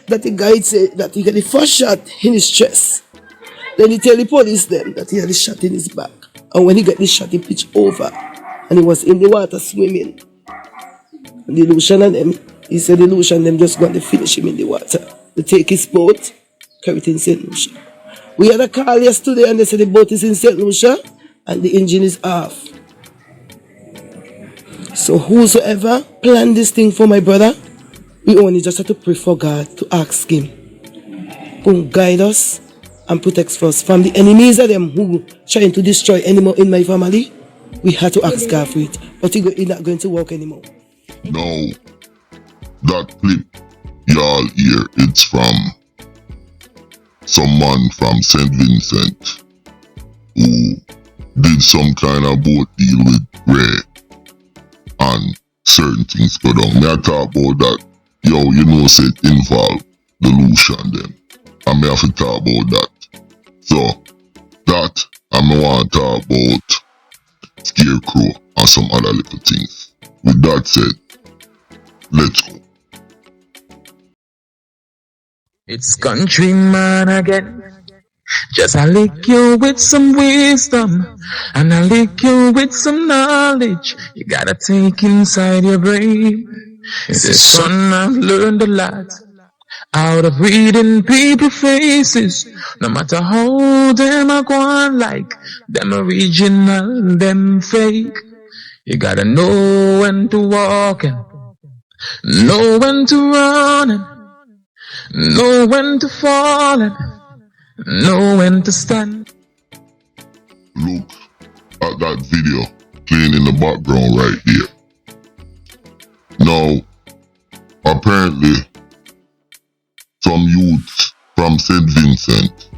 that the guy said that he got the first shot in his chest. Then he tell the police then that he had a shot in his back. And when he got the shot, he pitched over. And he was in the water swimming. And the Lucian and them, he said the Lucian and them just going to finish him in the water. They take his boat, carry it in St. Lucia. We had a call yesterday and they said the boat is in St. Lucia and the engine is off. So whosoever planned this thing for my brother, we only just have to pray for God to ask him to guide us and protect us from the enemies of them who trying to destroy anymore in my family. We had to ask God for it, but it's not going to work anymore. No, that clip y'all hear, it's from some man from St. Vincent who did some kind of boat deal with Ray and certain things go down. Me I talk about that, yo, you know, say it involve the Lucia and them. And me have to talk about that. So, that, and me want to talk about SCARECROW and some other little things. With that said, let's go. It's Countryman again. Just I lick you with some wisdom, and I lick you with some knowledge. You gotta take inside your brain. It says, son, I've learned a lot out of reading people faces. No matter how them I go on, like them original, them fake. You gotta know when to walk and know when to run and know when to fall and know when to stand. Look at that video playing in the background right here. Now, apparently, some youth from St. Vincent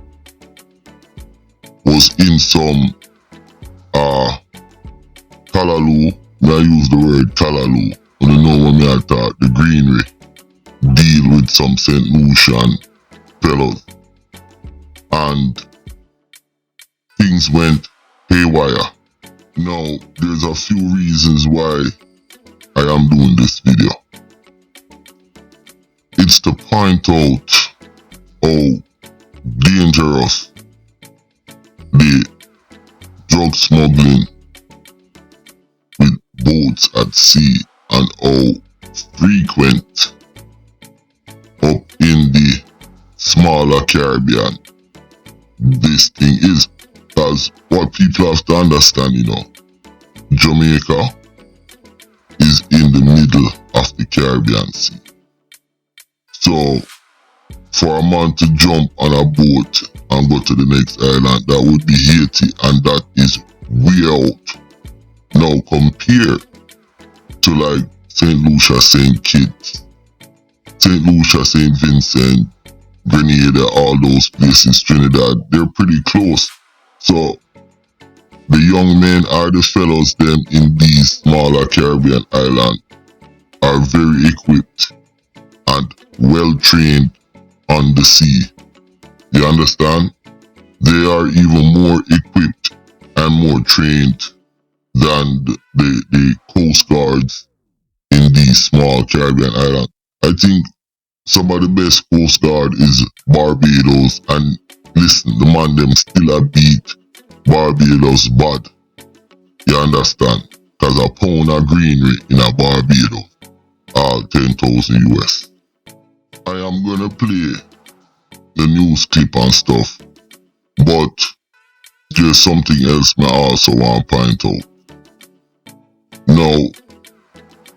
was in some Talaloo. May I use the word Talaloo? You know when I talk the greenery deal with some St. Lucian fellows, and things went haywire. Now, there's a few reasons why I am doing this video. It's to point out how dangerous the drug smuggling with boats at sea and how frequent up in the smaller Caribbean this thing is. Because what people have to understand, you know, Jamaica is in the middle of the Caribbean Sea. So, for a man to jump on a boat and go to the next island, that would be Haiti, and that is way out. Now, compare to like St. Lucia, St. Kitts, St. Lucia, St. Vincent, Grenada, all those places, Trinidad, they're pretty close. So, the young men or the fellows them in these smaller Caribbean islands are very equipped and well trained on the sea. You understand? They are even more equipped and more trained than the coast guards in these small Caribbean islands. I think some of the best coast guard is Barbados, and listen, the man them still a beat Barbados bad. You understand? Cause a pound of greenery in a Barbados, all 10,000 US. I am gonna play the news clip and stuff, but there's something else I also want to point out. Now,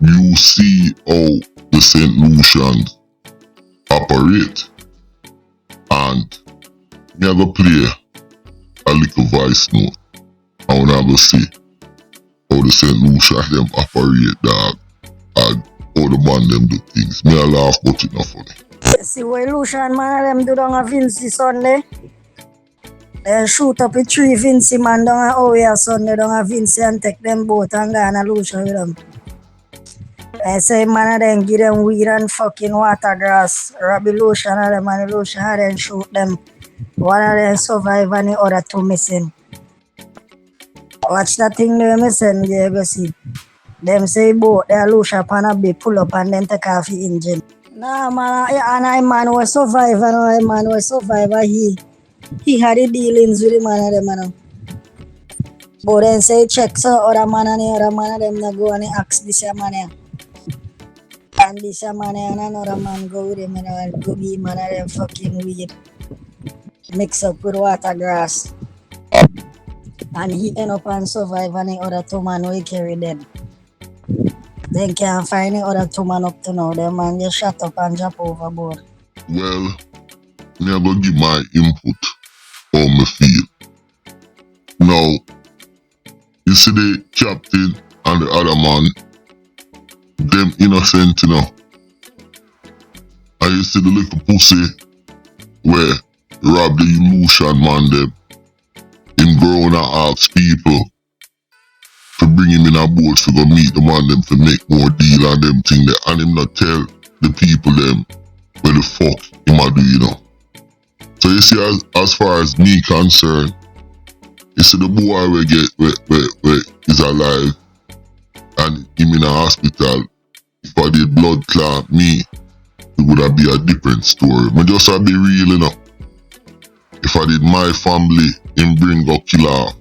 you see how the St. Lucians operate, and I'm gonna play a little voice note. I wanna see how the St. Lucia them operate, dog, and how the man them do things. Me a laugh, but it's not funny. See what Lucian man them do down a Vinci Sunday. They shoot up a tree Vinci man down a Oya Sunday down a Vinci and take them boat and go on a Lucia with them. I say man of them give them weed and fucking water grass. Robbie Lucian and them, and the Lucian and them shoot them. One of them survive and the other two missing. Watch that thing they missing, you go see. Them say boat, they Lucia pan a bit pull up and then take off the engine. Nah, man, and I man was survivor, and I man was survivor. He had the dealings with the man of them, you know. But then say check so other man and the other man of them not go and ask this man here. And this man here and another man go with him, you know, and go be man of them fucking weed. Mix up with water grass. And he end up and survive and the other two man will carry dead. Then can't find the other two man up to now. The man just shut up and drop overboard. Well, me I go give my input how me feel. Now, you see the captain and the other man, them innocent, you know. And you see the little pussy where rob the Lucia man them. Him go and ask people to bring him in a boat to go meet the man them to make more deal and them thing there. And him not tell the people them where the fuck him a do, you know. So you see, as far as me concerned, you see the boy where is alive and him in a hospital. If I did blood clot me, it would have be a different story. But just to be real, you know. If I did my family, him bring go kill her,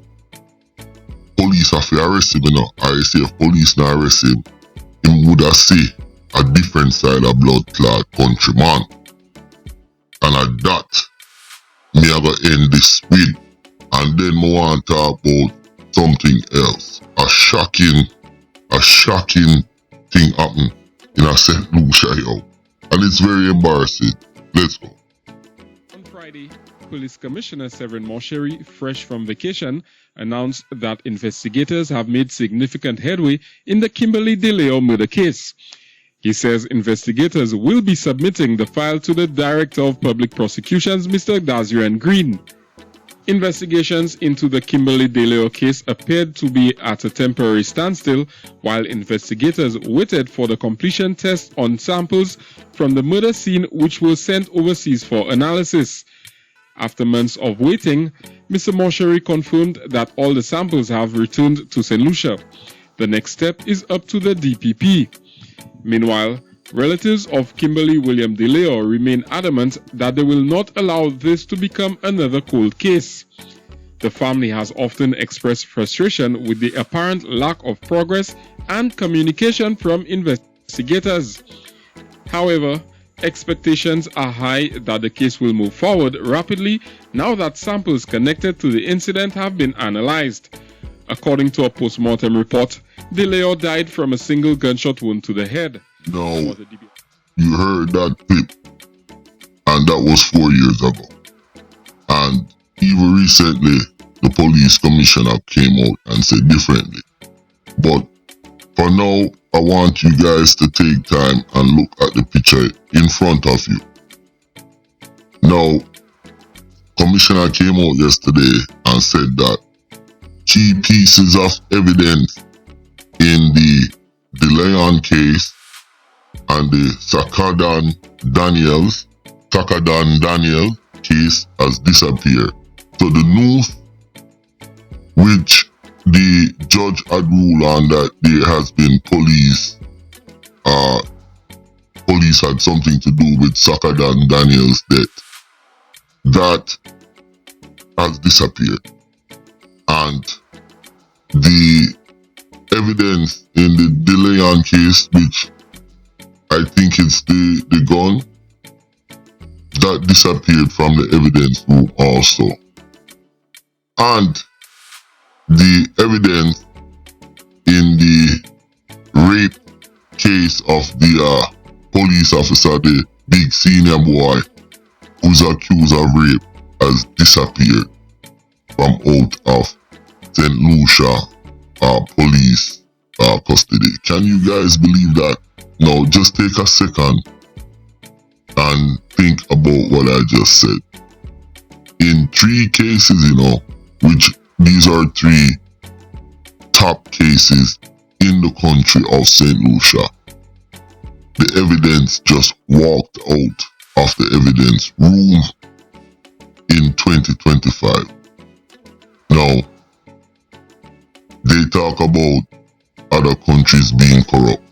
police have to arrest him, you know. Or you say if police not arrest him, him would have see a different side of blood clot countryman. And at that, me I go end this with, and then me want to talk about something else. A shocking thing happened in a St. Lucia, yo. And it's very embarrassing. Let's go. On Friday, Police Commissioner Severin Mosheri, fresh from vacation, announced that investigators have made significant headway in the Kimberly DeLeo murder case. He says investigators will be submitting the file to the Director of Public Prosecutions, Mr. Daziran Green. Investigations into the Kimberly DeLeo case appeared to be at a temporary standstill while investigators waited for the completion test on samples from the murder scene which were sent overseas for analysis. After months of waiting, Mr. Mosheri confirmed that all the samples have returned to St. Lucia. The next step is up to the DPP. Meanwhile, relatives of Kimberly William DeLeo remain adamant that they will not allow this to become another cold case. The family has often expressed frustration with the apparent lack of progress and communication from investigators. However, expectations are high that the case will move forward rapidly now that samples connected to the incident have been analyzed. According to a post-mortem report, DeLeo died from a single gunshot wound to the head. No, you heard that clip, and that was 4 years ago. And even recently, the police commissioner came out and said differently. But for now, I want you guys to take time and look at the picture in front of you. Now, commissioner came out yesterday and said that key pieces of evidence in the DeLeon case and the Sakadan Daniel case has disappeared. So the news which the judge had ruled on that there has been police had something to do with Sakadan Daniel's death, that has disappeared. And the evidence in the DeLeon case, which I think it's the gun, that disappeared from the evidence room also. And the evidence in the rape case of the police officer, the big senior boy who's accused of rape, has disappeared from out of St. Lucia police custody. Can you guys believe that? Now just take a second and think about what I just said. In 3 cases, you know, which these are 3 top cases in the country of St. Lucia, the evidence just walked out of the evidence room in 2025. Now, they talk about other countries being corrupt.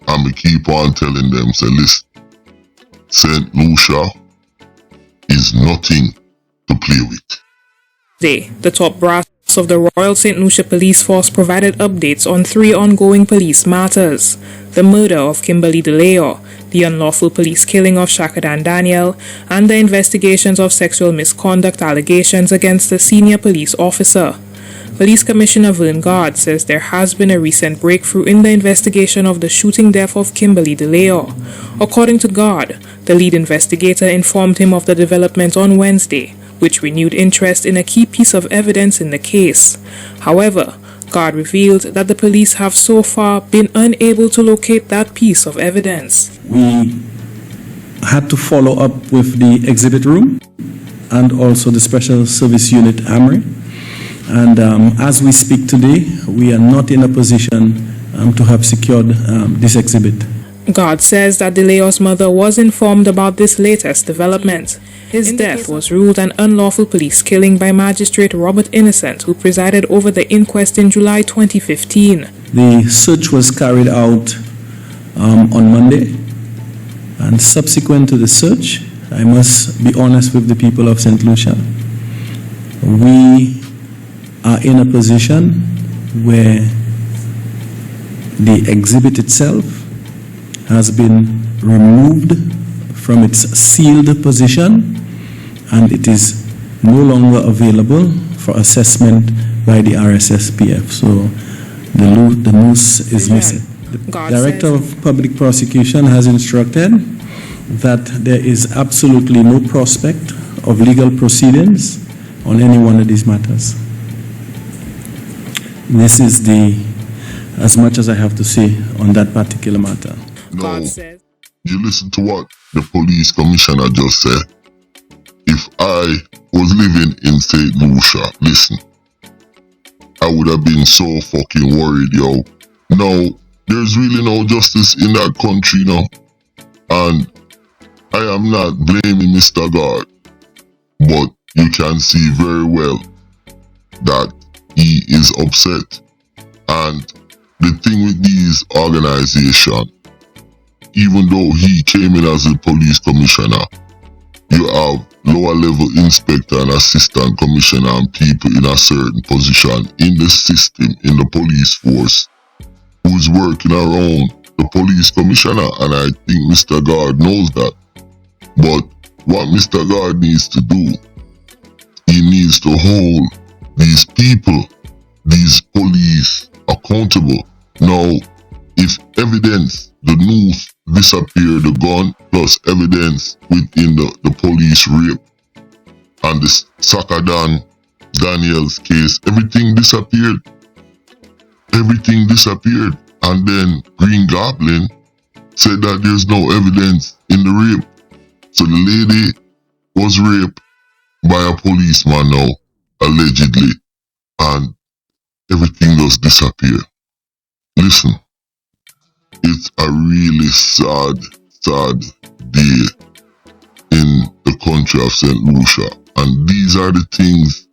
And we keep on telling them, say, listen, St. Lucia is nothing to play with. The top brass of the Royal St. Lucia Police Force provided updates on 3 ongoing police matters: the murder of Kimberly DeLeo, the unlawful police killing of Shakadan Daniel, and the investigations of sexual misconduct allegations against a senior police officer. Police Commissioner Vern says there has been a recent breakthrough in the investigation of the shooting death of Kimberly DeLeo. According to God, the lead investigator informed him of the development on Wednesday, which renewed interest in a key piece of evidence in the case. However, God revealed that the police have so far been unable to locate that piece of evidence. We had to follow up with the exhibit room and also the Special Service Unit AMRI. And as we speak today, we are not in a position to have secured this exhibit. God says that DeLeo's mother was informed about this latest development. His death was ruled an unlawful police killing by Magistrate Robert Innocent, who presided over the inquest in July 2015. The search was carried out on Monday, and subsequent to the search, I must be honest with the people of St. Lucia, we are in a position where the exhibit itself has been removed from its sealed position, and it is no longer available for assessment by the RSSPF. So the noose is missing. The Director of Public Prosecution has instructed that there is absolutely no prospect of legal proceedings on any one of these matters. This is as much as I have to say on that particular matter. No, you listen to what the police commissioner just said. If I was living in St. Lucia, listen, I would have been so fucking worried, yo. No, there's really no justice in that country now. And I am not blaming Mr. God, but you can see very well that he is upset. And the thing with these organizations, even though he came in as a police commissioner, you have lower level inspector and assistant commissioner and people in a certain position in the system, in the police force, who's working around the police commissioner, and I think Mr. God knows that. But what Mr. God needs to do, he needs to hold these people, these police, accountable. Now, if evidence, the noose disappear, the gun plus evidence within the police rape and the Shakadan Daniel's case, everything disappeared. Everything disappeared. And then Green Goblin said that there's no evidence in the rape. So the lady was raped by a policeman now, allegedly, and everything just disappeared. Listen, it's a really sad day in the country of St. Lucia. And these are the things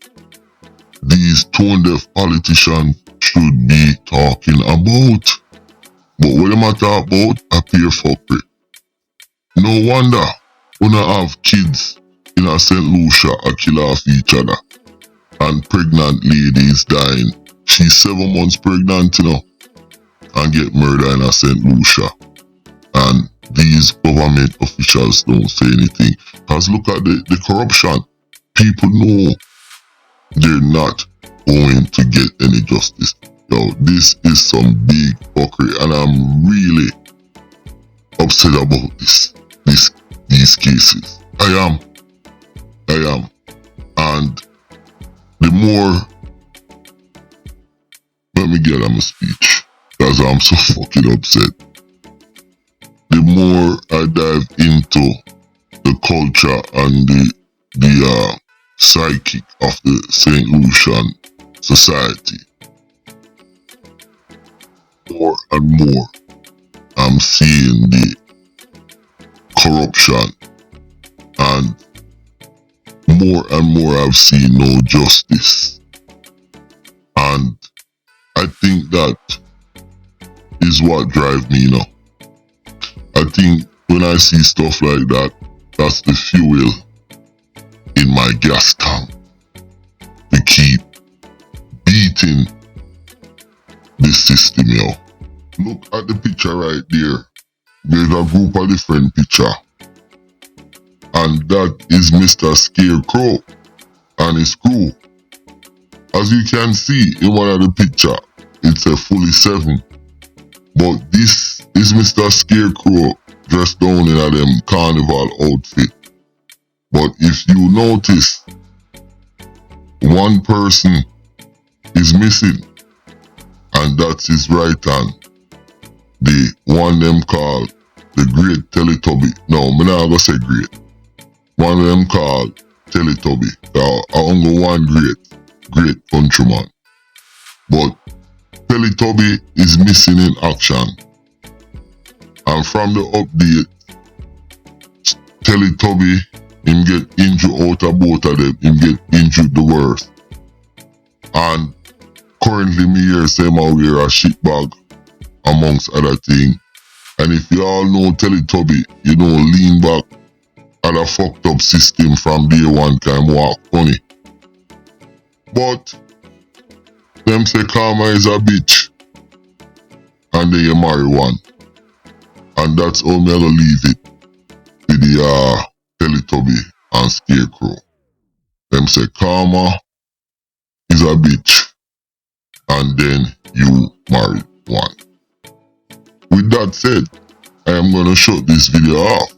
these tone-deaf politicians should be talking about. But what am I talking about? A pure fuckery. No wonder when I have kids in a St. Lucia a kill off each other. And pregnant ladies dying. She's 7 months pregnant, you know, and get murdered in a St. Lucia. And these government officials don't say anything. Because look at the corruption. People know they're not going to get any justice. Yo, this is some big fuckery, and I'm really upset about these cases. I am. And the more, let me get on my speech, because I'm so fucking upset. The more I dive into the culture and the psychic of the St. Lucian society, more and more I'm seeing the corruption, and more I've seen no justice. And I think that is what drives me now. I think when I see stuff like that, that's the fuel in my gas tank to keep beating this system, yo. Look at the picture right there. There's a group of different picture. And that is Mr. Scarecrow and his crew. As you can see in one of the picture, it's a fully 7. But this is Mr. Scarecrow dressed down in a them carnival outfit. But if you notice, one person is missing, and that's his right hand. The one them called the Great Teletubby. No, I'm not gonna say great. One of them called Teletubby. I only one great countryman. But Teletubby is missing in action. And from the update, Teletubby, him get injured out of both of them. Him get injured the worst. And currently me here say I wear a shit bag amongst other things. And if you all know Teletubby, you know lean back at a fucked up system from day one can walk funny. But them say karma is a bitch. And then you marry one. And that's how me gonna leave it with the Teletubby and Scarecrow. Them say karma is a bitch. And then you marry one. With that said, I am gonna shut this video off.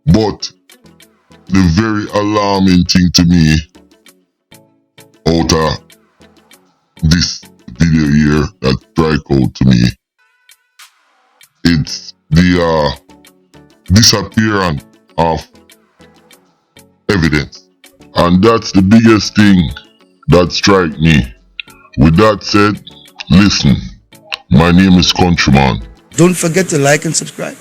But the very alarming thing to me out of this video here that strike out to me, it's the disappearance of evidence. And that's the biggest thing that strike me. With that said, listen, my name is Countryman. Don't forget to like and subscribe.